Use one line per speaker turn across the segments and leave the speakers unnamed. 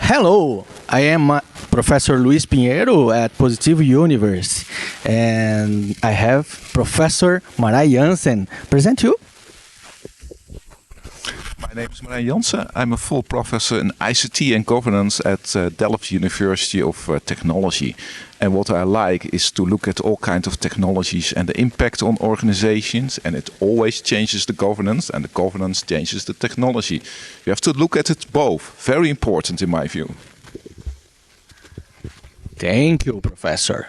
Hello, I am Professor Luis Pinheiro at Positivo Universe, and I have Professor Marijn Janssen. Present you.
My name is Marijn Janssen. I'm a full professor in ICT and governance at Delft University of Technology. And what I like is to look at all kinds of technologies and the impact on organizations, and it always changes the governance, and the governance changes the technology. You have to look at it both. Very important in my view.
Thank you, Professor.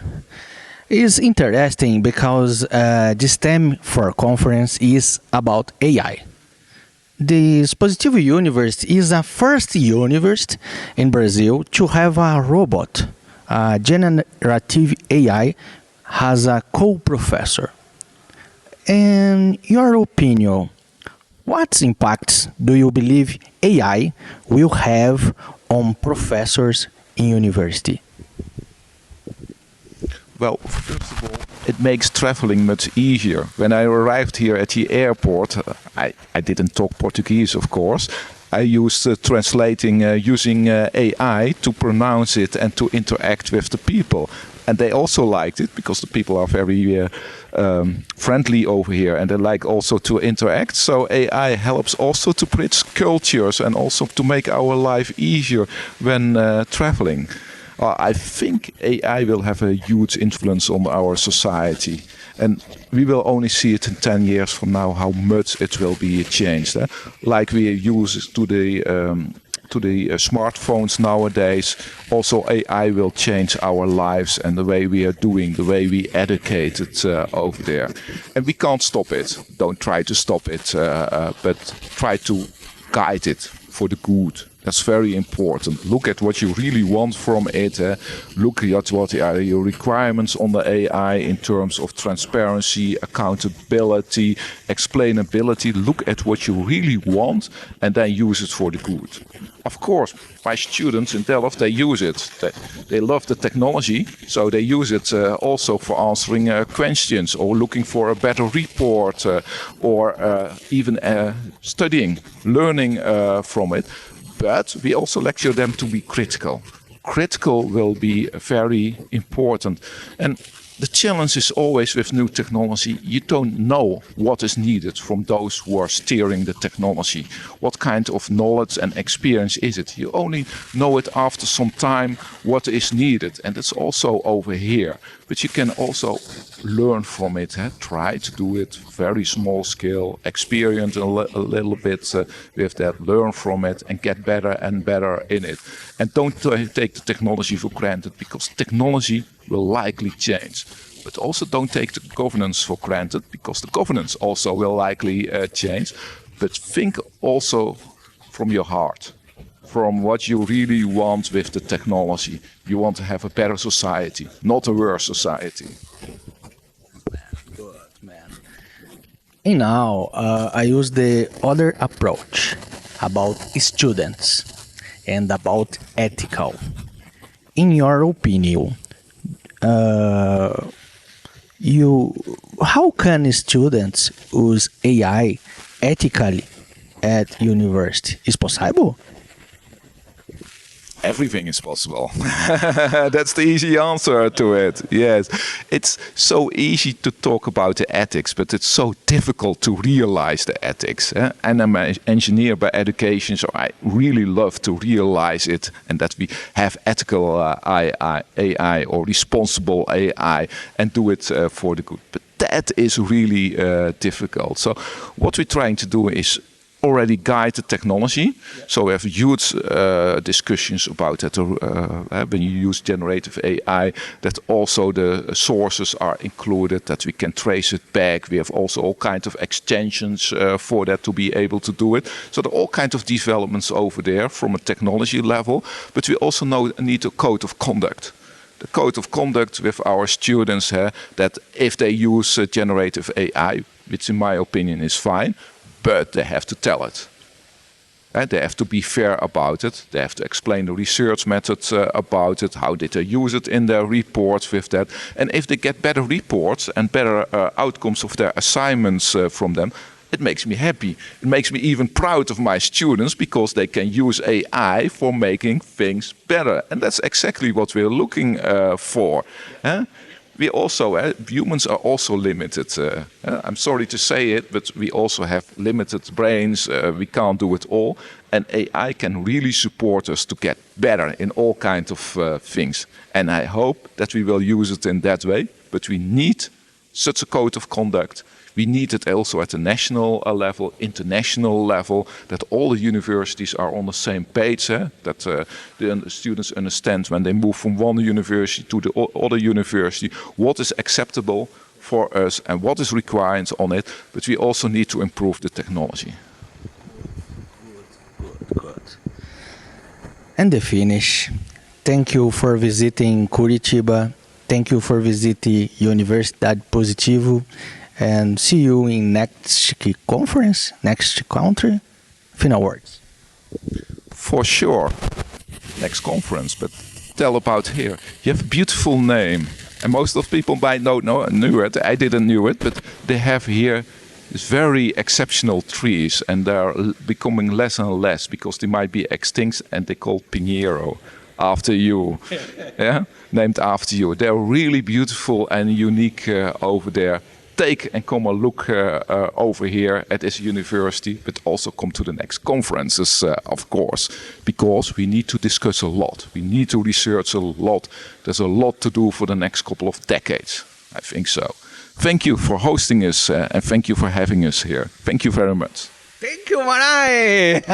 It's interesting because this theme for conference is about AI. The Positivo University is the first university in Brazil to have a robot, generative AI, as a co-professor. In your opinion, what impacts do you believe AI will have on professors in university?
Well, first of all, it makes traveling much easier. When I arrived here at the airport, I didn't talk Portuguese, of course. I used translating using AI to pronounce it and to interact with the people. And they also liked it because the people are very friendly over here, and they like also to interact. So AI helps also to bridge cultures and also to make our life easier when traveling. I think AI will have a huge influence on our society, and we will only see it in 10 years from now how much it will be changed. Like we use to the smartphones nowadays, also AI will change our lives and the way we are doing, the way we educate it over there. And we can't stop it. Don't try to stop it, but try to guide it for the good. That's very important. Look at what you really want from it. Look at what are your requirements on the AI in terms of transparency, accountability, explainability. Look at what you really want and then use it for the good. Of course, my students in Delft, they use it. They love the technology, so they use it also for answering questions or looking for a better report or even studying, learning from it. But we also lecture them to be critical. Critical will be very important. And the challenge is always with new technology, you don't know what is needed from those who are steering the technology. What kind of knowledge and experience is it? You only know it after some time what is needed. And it's also over here. But you can also learn from it. Try to do it very small scale, experience a little bit with that, learn from it and get better and better in it. And don't take the technology for granted, because technology will likely change. But also don't take the governance for granted, because the governance also will likely change. But think also from your heart, from what you really want with the technology. You want to have a better society, not a worse society.
Good, man. And now I use the other approach about students and about ethical. In your opinion, how can students use AI ethically at university? Is possible?
Everything is possible. That's the easy answer to it. Yes, it's so easy to talk about the ethics, but it's so difficult to realize the ethics. And I'm an engineer by education, so I really love to realize it, and that we have ethical AI or responsible AI and do it for the good. But that is really difficult. So what we're trying to do is already guide the technology. So we have huge discussions about that when you use generative AI, that also the sources are included, that we can trace it back. We have also all kinds of extensions for that to be able to do it. So there are all kinds of developments over there from a technology level, but we also need a code of conduct. The code of conduct with our students, that if they use generative AI, which in my opinion is fine, but they have to tell it. They have to be fair about it. They have to explain the research methods about it. How did they use it in their reports with that? And if they get better reports and better outcomes of their assignments from them, it makes me happy. It makes me even proud of my students because they can use AI for making things better. And that's exactly what we're looking for. We also, humans are also limited. I'm sorry to say it, but we also have limited brains. We can't do it all. And AI can really support us to get better in all kinds of things. And I hope that we will use it in that way. But we need such a code of conduct. We need it also at the national level, international level, that all the universities are on the same page, that the students understand when they move from one university to the other university, what is acceptable for us and what is required on it, but we also need to improve the technology.
Good. And to finish, thank you for visiting Curitiba. Thank you for visiting Universidade Positivo. And see you in next conference, next country. Final words.
For sure. Next conference, but tell about here. You have a beautiful name. And most of people might not knew it. I didn't knew it, but they have here these very exceptional trees, and they're becoming less and less because they might be extinct, and they call Pinheiro after you. Yeah? Named after you. They're really beautiful and unique over there. Take and come a look over here at this university, but also come to the next conferences, of course, because we need to discuss a lot. We need to research a lot. There's a lot to do for the next couple of decades. I think so. Thank you for hosting us and thank you for having us here. Thank you very much.
Thank you, Marijn!